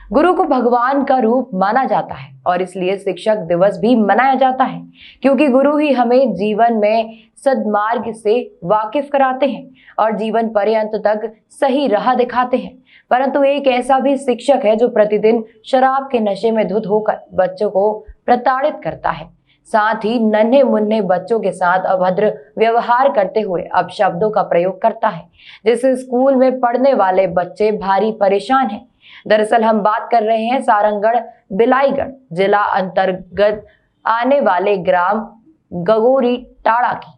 गुरु को भगवान का रूप माना जाता है और इसलिए शिक्षक दिवस भी मनाया जाता है, क्योंकि गुरु ही हमें जीवन में सद्मार्ग से वाकिफ कराते हैं और जीवन पर्यंत तक सही राह दिखाते हैं। परंतु एक ऐसा भी शिक्षक है जो प्रतिदिन शराब के नशे में धुत होकर बच्चों को प्रताड़ित करता है, साथ ही नन्हे मुन्ने बच्चों के साथ अभद्र व्यवहार करते हुए अपशब्दों का प्रयोग करता है, जिससे स्कूल में पढ़ने वाले बच्चे भारी परेशान हैं। दरअसल हम बात कर रहे हैं सारंगगढ़ बिलाईगढ़ जिला अंतर्गत आने वाले ग्राम गगोरी टाड़ा की,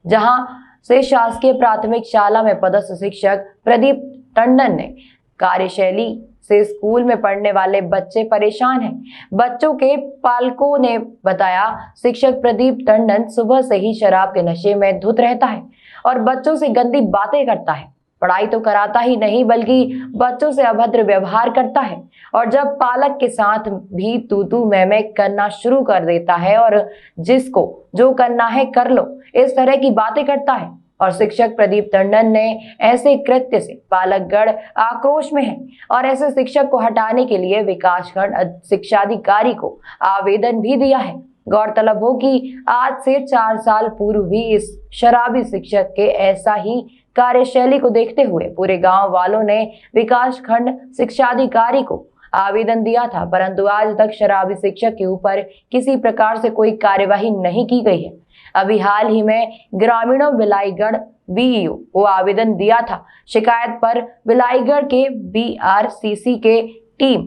जहां से शासकीय प्राथमिक शाला में पदस्थ शिक्षक प्रदीप टंडन ने कार्यशैली से स्कूल में पढ़ने वाले बच्चे परेशान हैं। बच्चों के पालकों ने बताया, शिक्षक प्रदीप टंडन सुबह से ही शराब के नशे में धुत रहता है और बच्चों से गंदी बातें करता है। पढ़ाई तो कराता ही नहीं बल्कि बच्चों से अभद्र व्यवहार करता है और जब पालक के साथ भी तू तू मैं करना शुरू कर देता है और जिसको जो करना है कर लो, इस तरह की बातें करता है। और शिक्षक प्रदीप टंडन ने ऐसे कृत्य से पालकगढ़ आक्रोश में है और ऐसे शिक्षक को हटाने के लिए विकासखंड शिक्षाधिकारी को आवेदन भी दिया है। गौरतलब हो कि आज से 4 साल पूर्व भी इस शराबी शिक्षक के ऐसा ही कार्यशैली को देखते हुए पूरे गांव वालों ने विकासखंड शिक्षाधिकारी को आवेदन दिया था, परंतु आज तक शराबी शिक्षक के ऊपर किसी प्रकार से कोई कार्यवाही नहीं की गई है। अभी हाल ही में ग्रामीणों बिलाईगढ़ बीईओ को आवेदन दिया था। शिकायत पर बिलाईगढ़ के बीआरसीसी के टीम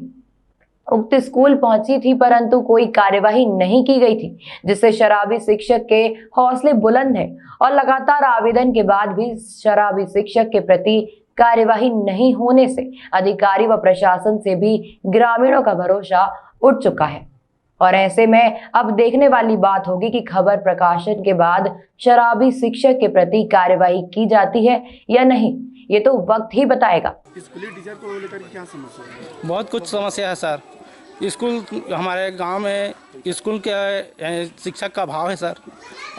उक्त स्कूल पहुंची थी, परंतु कोई कार्यवाही नहीं की गई थी, जिससे शराबी शिक्षक के हौसले बुलंद हैं और लगातार आवेदन के बाद भी शराबी शिक्षक के प्रति कार्यवाही नहीं होने से अधिकारी व प्रशासन से भी ग्रामीणों का भरोसा उठ चुका है। और ऐसे में अब देखने वाली बात होगी कि खबर प्रकाशन के बाद शराबी शिक्षक के प्रति कार्यवाही की जाती है या नहीं, ये तो वक्त ही बताएगा। स्कूली टीचर को लेकर क्या समस्या है? बहुत कुछ समस्या है सर। स्कूल हमारे गांव में स्कूल के शिक्षक का अभाव है सर,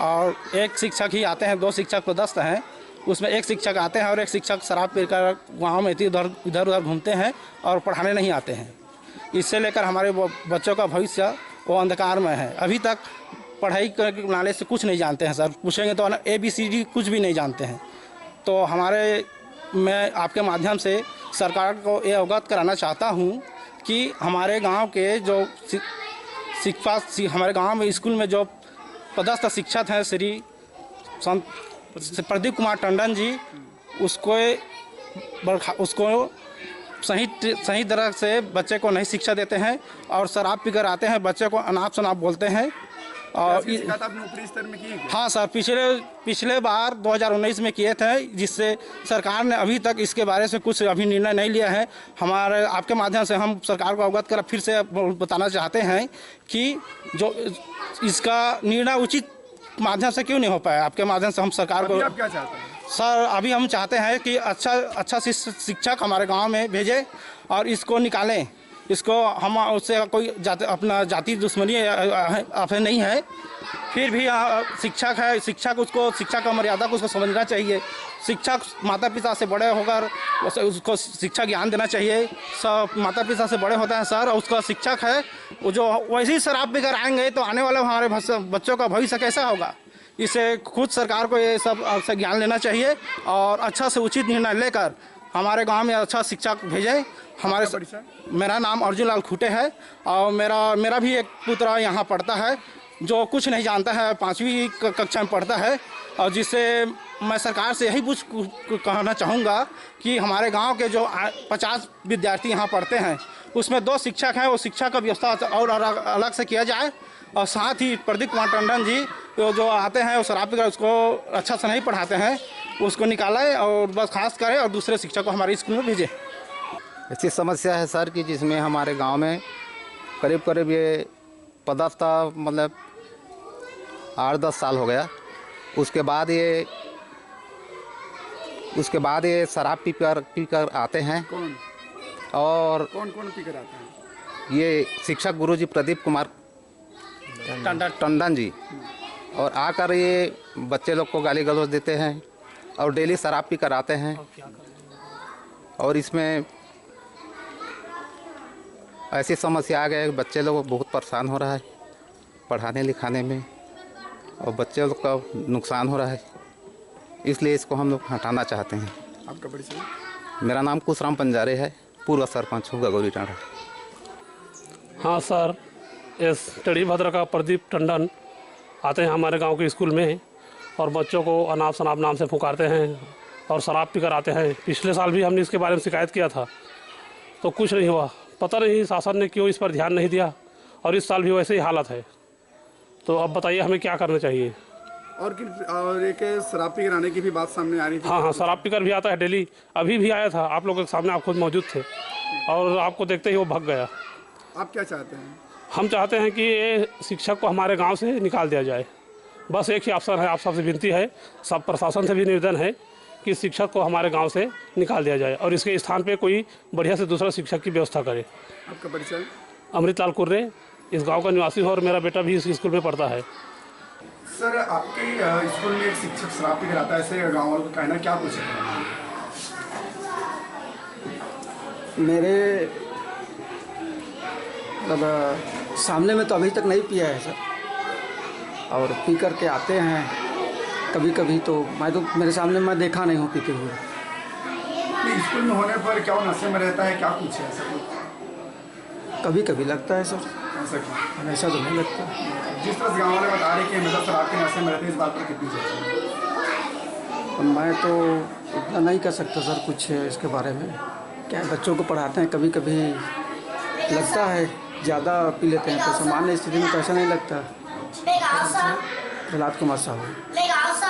और एक शिक्षक ही आते हैं, 2 शिक्षक पदस्थ हैं, उसमें एक शिक्षक आते हैं और एक शिक्षक शराब पीकर गाँव में इधर उधर घूमते हैं और पढ़ाने नहीं आते हैं। इससे लेकर हमारे बच्चों का भविष्य वो अंधकार में है। अभी तक पढ़ाई के नाले से कुछ नहीं जानते हैं सर, पूछेंगे तो ABCD कुछ भी नहीं जानते हैं। तो मैं आपके माध्यम से सरकार को ये अवगत कराना चाहता हूँ कि हमारे गांव के जो हमारे गांव में स्कूल में जो पदस्थ शिक्षक हैं श्री प्रदीप कुमार टंडन जी, उसको सही तरह से बच्चे को नहीं शिक्षा देते हैं और शराब पीकर आते हैं, बच्चे को अनाप शनाप बोलते हैं। और आपने ऊपरी स्तर में की? हाँ सर, पिछले बार 2019 में किए थे, जिससे सरकार ने अभी तक इसके बारे में कुछ अभी निर्णय नहीं लिया है। हमारे आपके माध्यम से हम सरकार को अवगत कर फिर से बताना चाहते हैं कि जो इसका निर्णय उचित माध्यम से क्यों नहीं हो पाया। आपके माध्यम से हम सरकार को आप क्या चाहते हैं? सर, अभी हम चाहते हैं कि अच्छा शिक्षक हमारे गांव में भेजें और इसको निकालें। इसको हम उससे कोई अपना जाति दुश्मनी अफे नहीं है, फिर भी शिक्षक है, शिक्षा का मर्यादा को उसको समझना चाहिए। शिक्षक माता पिता से बड़े होकर उसको शिक्षा ज्ञान देना चाहिए। सब माता पिता से बड़े होते हैं सर, और उसका शिक्षक है वो जो वैसे ही शराब पीकर आएंगे तो आने वाले हमारे बच्चों का भविष्य कैसा होगा। इसे खुद सरकार को ये सब से ज्ञान लेना चाहिए और अच्छा से उचित निर्णय लेकर हमारे गांव में अच्छा शिक्षक भेजें। मेरा नाम अर्जुन लाल खूटे है और मेरा भी एक पुत्र यहाँ पढ़ता है जो कुछ नहीं जानता है, 5वीं कक्षा में पढ़ता है। और जिससे मैं सरकार से यही कहना चाहूँगा कि हमारे गांव के जो 50 विद्यार्थी यहाँ पढ़ते हैं उसमें 2 शिक्षक हैं, वो शिक्षा का व्यवस्था और अलग से किया जाए। और साथ ही प्रदीप कुमार टंडन जी जो आते हैं वो शराब पीकर उसको अच्छा से नहीं पढ़ाते हैं, उसको निकालें और बस खास करें और दूसरे शिक्षक को हमारे स्कूल में भेजें। ऐसी समस्या है सर कि जिसमें हमारे गांव में करीब ये पदस्थ मतलब 8-10 साल हो गया। उसके बाद ये शराब पीकर आते हैं। कौन पीकर आते हैं? ये शिक्षक गुरुजी प्रदीप कुमार टंडन जी, और आकर ये बच्चे लोग को गाली गलौज देते हैं और डेली शराब पी कर आते हैं। और इसमें ऐसी समस्या आ गई है कि बच्चे लोग बहुत परेशान हो रहा है पढ़ाने लिखाने में, और बच्चे लोग का नुकसान हो रहा है, इसलिए इसको हम लोग हटाना चाहते हैं। आपका परिचय? मेरा नाम कुशराम पंजारे है, पूर्व सरपंच हूँ गगौरी टांडा। हाँ सर, इस टेढ़ी भद्र का प्रदीप टंडन आते हैं हमारे गांव के स्कूल में और बच्चों को अनाप शनाप नाम से पुकारते हैं और शराब पीकर आते हैं। पिछले साल भी हमने इसके बारे में शिकायत किया था तो कुछ नहीं हुआ। पता नहीं शासन ने क्यों इस पर ध्यान नहीं दिया और इस साल भी वैसे ही हालत है। तो अब बताइए हमें क्या करना चाहिए। और एक शराब पी कर आने की भी बात सामने आ रही थी। हाँ, शराब पीकर भी आता है डेली। अभी भी आया था, आप लोगों के सामने आप खुद मौजूद थे और आपको देखते ही वो भाग गया। आप क्या चाहते हैं? हम चाहते हैं कि ये शिक्षक को हमारे गांव से निकाल दिया जाए। बस एक ही ऑप्शन है, आप सबसे विनती है, सब प्रशासन से भी निवेदन है कि शिक्षक को हमारे गांव से निकाल दिया जाए और इसके स्थान पे कोई बढ़िया से दूसरा शिक्षक की व्यवस्था करे। आपका परिचय? अमृतलाल कुर्रे, इस गांव का निवासी हूँ और मेरा बेटा भी इस स्कूल में पढ़ता है। सर, आपके स्कूल में एक शिक्षक शराब पी कर आता है, ऐसे गाँव वालों का कहना, क्या कुछ है? मेरे मतलब सामने में तो अभी तक नहीं पिया है सर, और पी कर के आते हैं कभी कभी। तो मेरे सामने मैं देखा नहीं हूँ पीते हुए। स्कूल में होने पर क्या वो नशे में रहता है, क्या कुछ है ऐसा कुछ? कभी कभी लगता है सर, ऐसा क्या? हमेशा तो नहीं लगता। जिस तरह से गाँव वाले बता रहे कि हमेशा शराब के नशे में रहते हैं, इस बात पर कितनी चर्चा है? मैं तो इतना नहीं कर सकता सर कुछ इसके बारे में। क्या बच्चों को पढ़ाते हैं, कभी कभी लगता है, ज़्यादा पी लेते हैं तो सामान्य स्थिति में तो ऐसा नहीं लगता। प्रहलाद कुमार साहब।